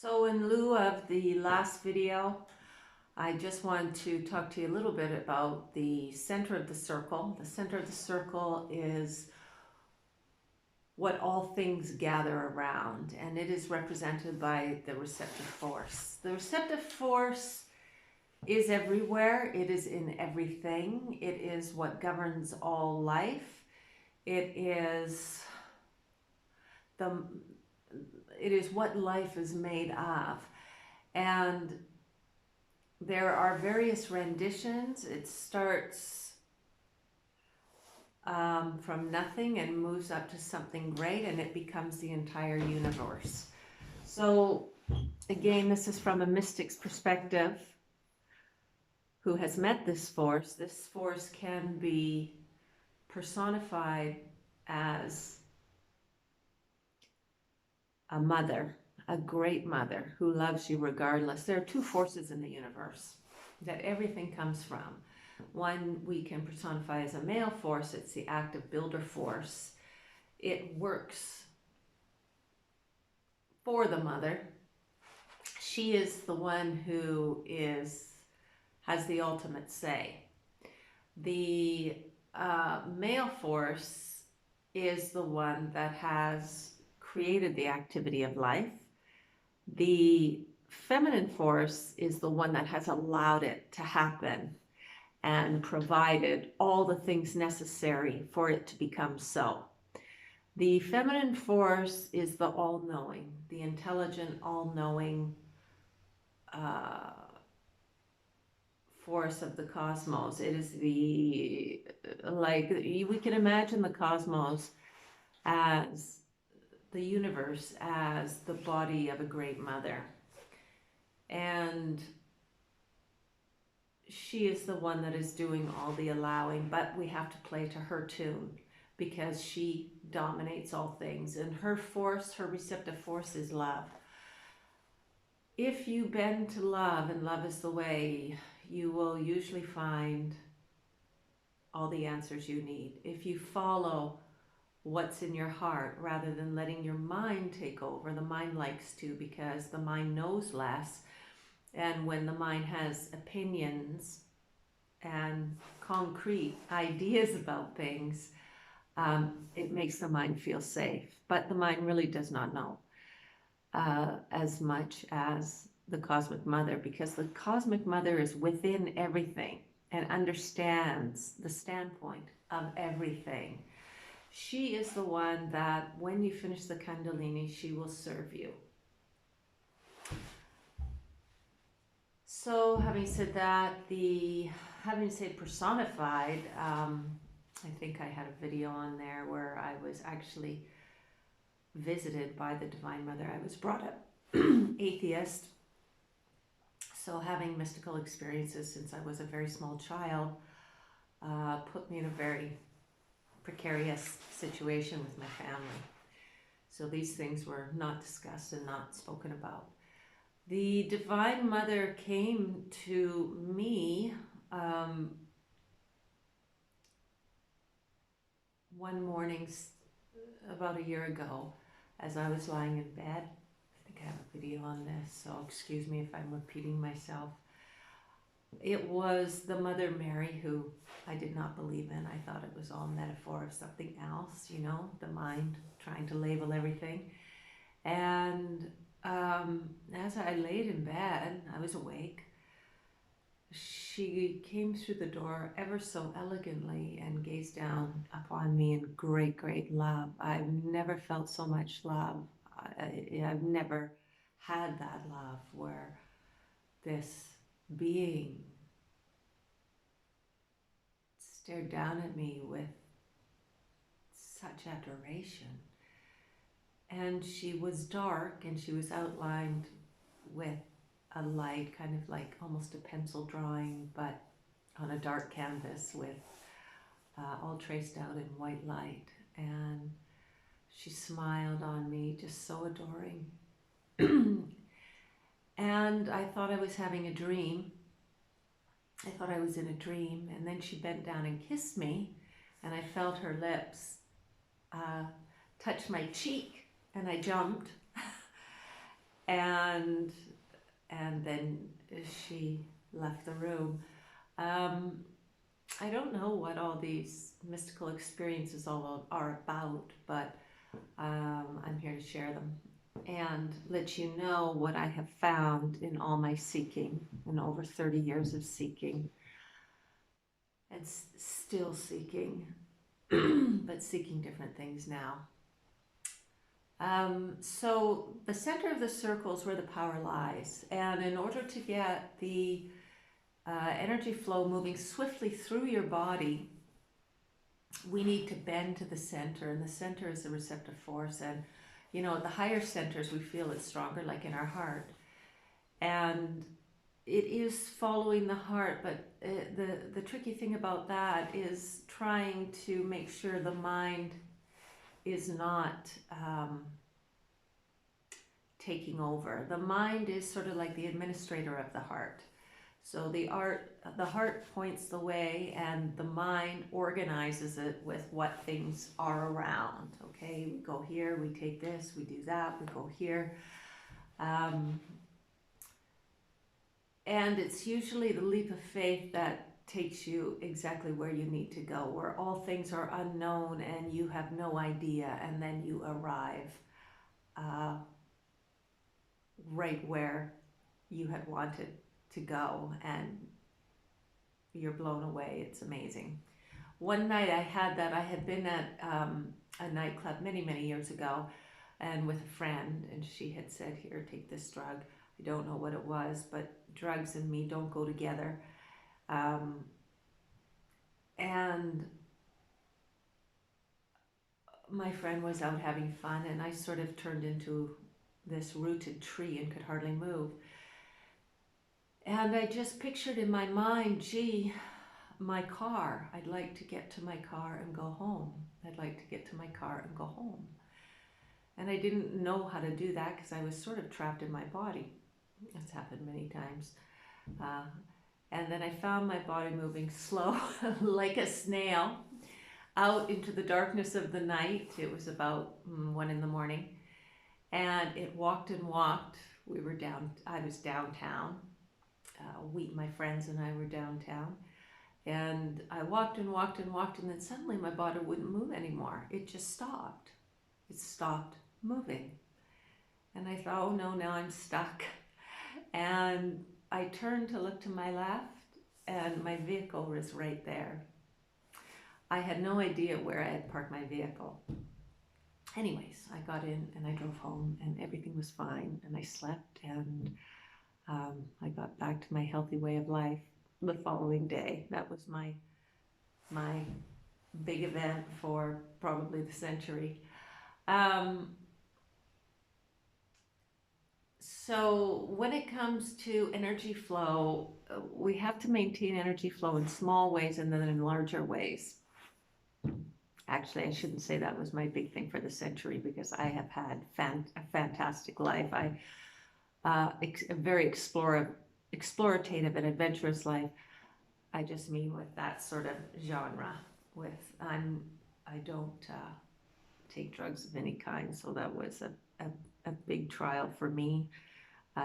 So in lieu of the last video, I just want to talk to you a little bit about the center of the circle. The center of the circle is what all things gather around, and it is represented by the receptive force. The receptive force is everywhere. It is in everything. It is what governs all life. It is what life is made of. And there are various renditions. It starts from nothing and moves up to something great, and it becomes the entire universe. So again, this is from a mystic's perspective who has met this force. This force can be personified as a mother, a great mother who loves you regardless. There are two forces in the universe that everything comes from. One we can personify as a male force. It's the active builder force. It works for the mother. She is the one who has the ultimate say. The male force is the one that has created the activity of life. The feminine force is the one that has allowed it to happen and provided all the things necessary for it to become so. The feminine force is the all-knowing, the intelligent, all-knowing force of the cosmos. It is we can imagine the cosmos as the universe, as the body of a great mother. And she is the one that is doing all the allowing, but we have to play to her tune because she dominates all things. And her force, her receptive force, is love. If you bend to love, and love is the way, you will usually find all the answers you need. If you follow what's in your heart rather than letting your mind take over. The mind likes to, because the mind knows less. And when the mind has opinions and concrete ideas about things, it makes the mind feel safe. But the mind really does not know as much as the cosmic mother, because the cosmic mother is within everything and understands the standpoint of everything. She is the one that when you finish the Kundalini, she will serve you. So having said that, having said personified, I think I had a video on there where I was actually visited by the Divine Mother. I was brought up atheist, so having mystical experiences since I was a very small child put me in a very precarious situation with my family. So these things were not discussed and not spoken about. The Divine Mother came to me one morning about a year ago as I was lying in bed. I think I have a video on this, so excuse me if I'm repeating myself. It was the Mother Mary who I did not believe in. I thought it was all metaphor of something else, you know, the mind trying to label everything. And as I laid in bed, I was awake. She came through the door ever so elegantly and gazed down upon me in great, great love. I've never felt so much love. I've never had that love where this being stared down at me with such adoration. And she was dark, and she was outlined with a light, kind of like almost a pencil drawing, but on a dark canvas with all traced out in white light. And she smiled on me, just so adoring. And I thought I was having a dream. I thought I was in a dream. And then she bent down and kissed me, and I felt her lips touch my cheek, and I jumped. and then she left the room. I don't know what all these mystical experiences all are about, but I'm here to share them and let you know what I have found in all my seeking, in over 30 years of seeking, and still seeking, but seeking different things now. So the center of the circle is where the power lies, and in order to get the energy flow moving swiftly through your body, we need to bend to the center, and the center is the receptive force. And you know, the higher centers, we feel it stronger, like in our heart, and it is following the heart. But the tricky thing about that is trying to make sure the mind is not taking over. The mind is sort of like the administrator of the heart. So the heart points the way, and the mind organizes it with what things are around. Okay, we go here, we take this, we do that, we go here. And it's usually the leap of faith that takes you exactly where you need to go, where all things are unknown and you have no idea, and then you arrive right where you had wanted to go, and you're blown away. It's amazing. One night I had been at a nightclub many years ago, and with a friend, and she had said, here, take this drug. I don't know what it was, but drugs and me don't go together. And my friend was out having fun, and I sort of turned into this rooted tree and could hardly move. And I just pictured in my mind, gee, my car, I'd like to get to my car and go home. I'd like to get to my car and go home. And I didn't know how to do that because I was sort of trapped in my body. That's happened many times. And then I found my body moving slow, like a snail, out into the darkness of the night. It was about 1 a.m. And it walked and walked. I was downtown. My friends and I were downtown, and I walked and walked and walked, and then suddenly my body wouldn't move anymore. It just stopped. It stopped moving. And I thought, oh no, now I'm stuck. And I turned to look to my left, and my vehicle was right there. I had no idea where I had parked my vehicle. Anyways, I got in and I drove home, and everything was fine, and I slept, and I got back to my healthy way of life the following day. That was my big event for probably the century. So when it comes to energy flow, we have to maintain energy flow in small ways and then in larger ways. Actually, I shouldn't say that was my big thing for the century, because I have had a fantastic life. A very explorative and adventurous life. I just mean with that sort of genre. I don't take drugs of any kind, so that was a big trial for me.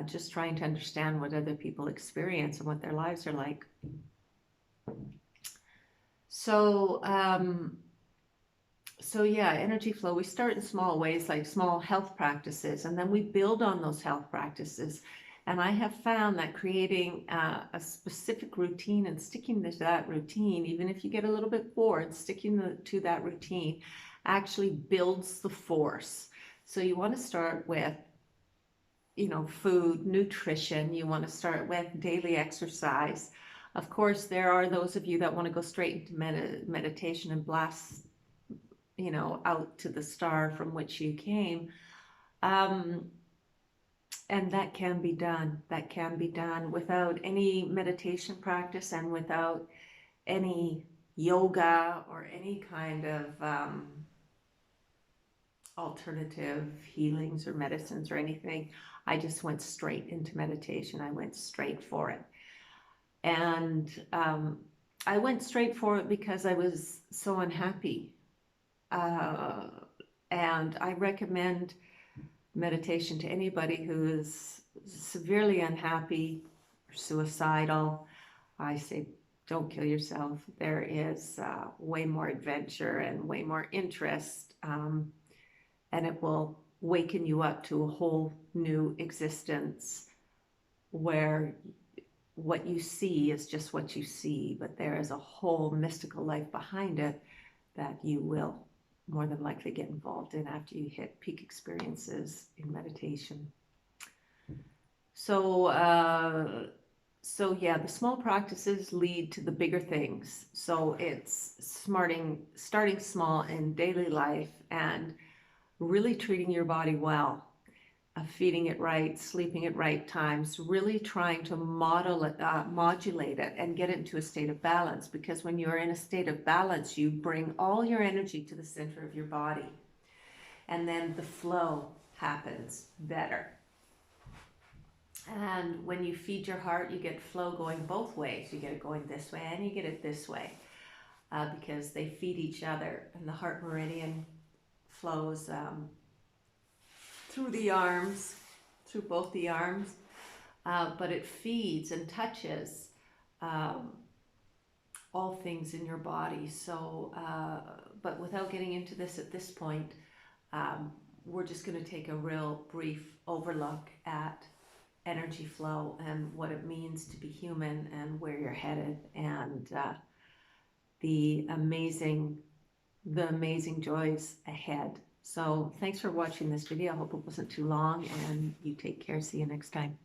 Just trying to understand what other people experience and what their lives are like. So yeah, energy flow, we start in small ways, like small health practices, and then we build on those health practices. And I have found that creating a specific routine and sticking to that routine, even if you get a little bit bored, sticking to that routine actually builds the force. So you want to start with, food, nutrition. You want to start with daily exercise. Of course, there are those of you that want to go straight into meditation and blast out to the star from which you came. And that can be done. That can be done without any meditation practice and without any yoga or any kind of alternative healings or medicines or anything. I just went straight into meditation. I went straight for it. And I went straight for it because I was so unhappy. And I recommend meditation to anybody who is severely unhappy or suicidal. I say, don't kill yourself. There is way more adventure and way more interest, and it will waken you up to a whole new existence where what you see is just what you see, but there is a whole mystical life behind it that you will more than likely get involved in after you hit peak experiences in meditation. So, yeah, the small practices lead to the bigger things. So it's starting small in daily life and really treating your body well, feeding it right, sleeping at right times, really trying to modulate it and get it into a state of balance. Because when you're in a state of balance, you bring all your energy to the center of your body, and then the flow happens better. And when you feed your heart, you get flow going both ways. You get it going this way and you get it this way, because they feed each other. And the heart meridian flows through the arms, through both the arms, but it feeds and touches all things in your body. So, but without getting into this at this point, we're just going to take a real brief overlook at energy flow and what it means to be human and where you're headed, and the amazing joys ahead. So thanks for watching this video. I hope it wasn't too long, and you take care. See you next time.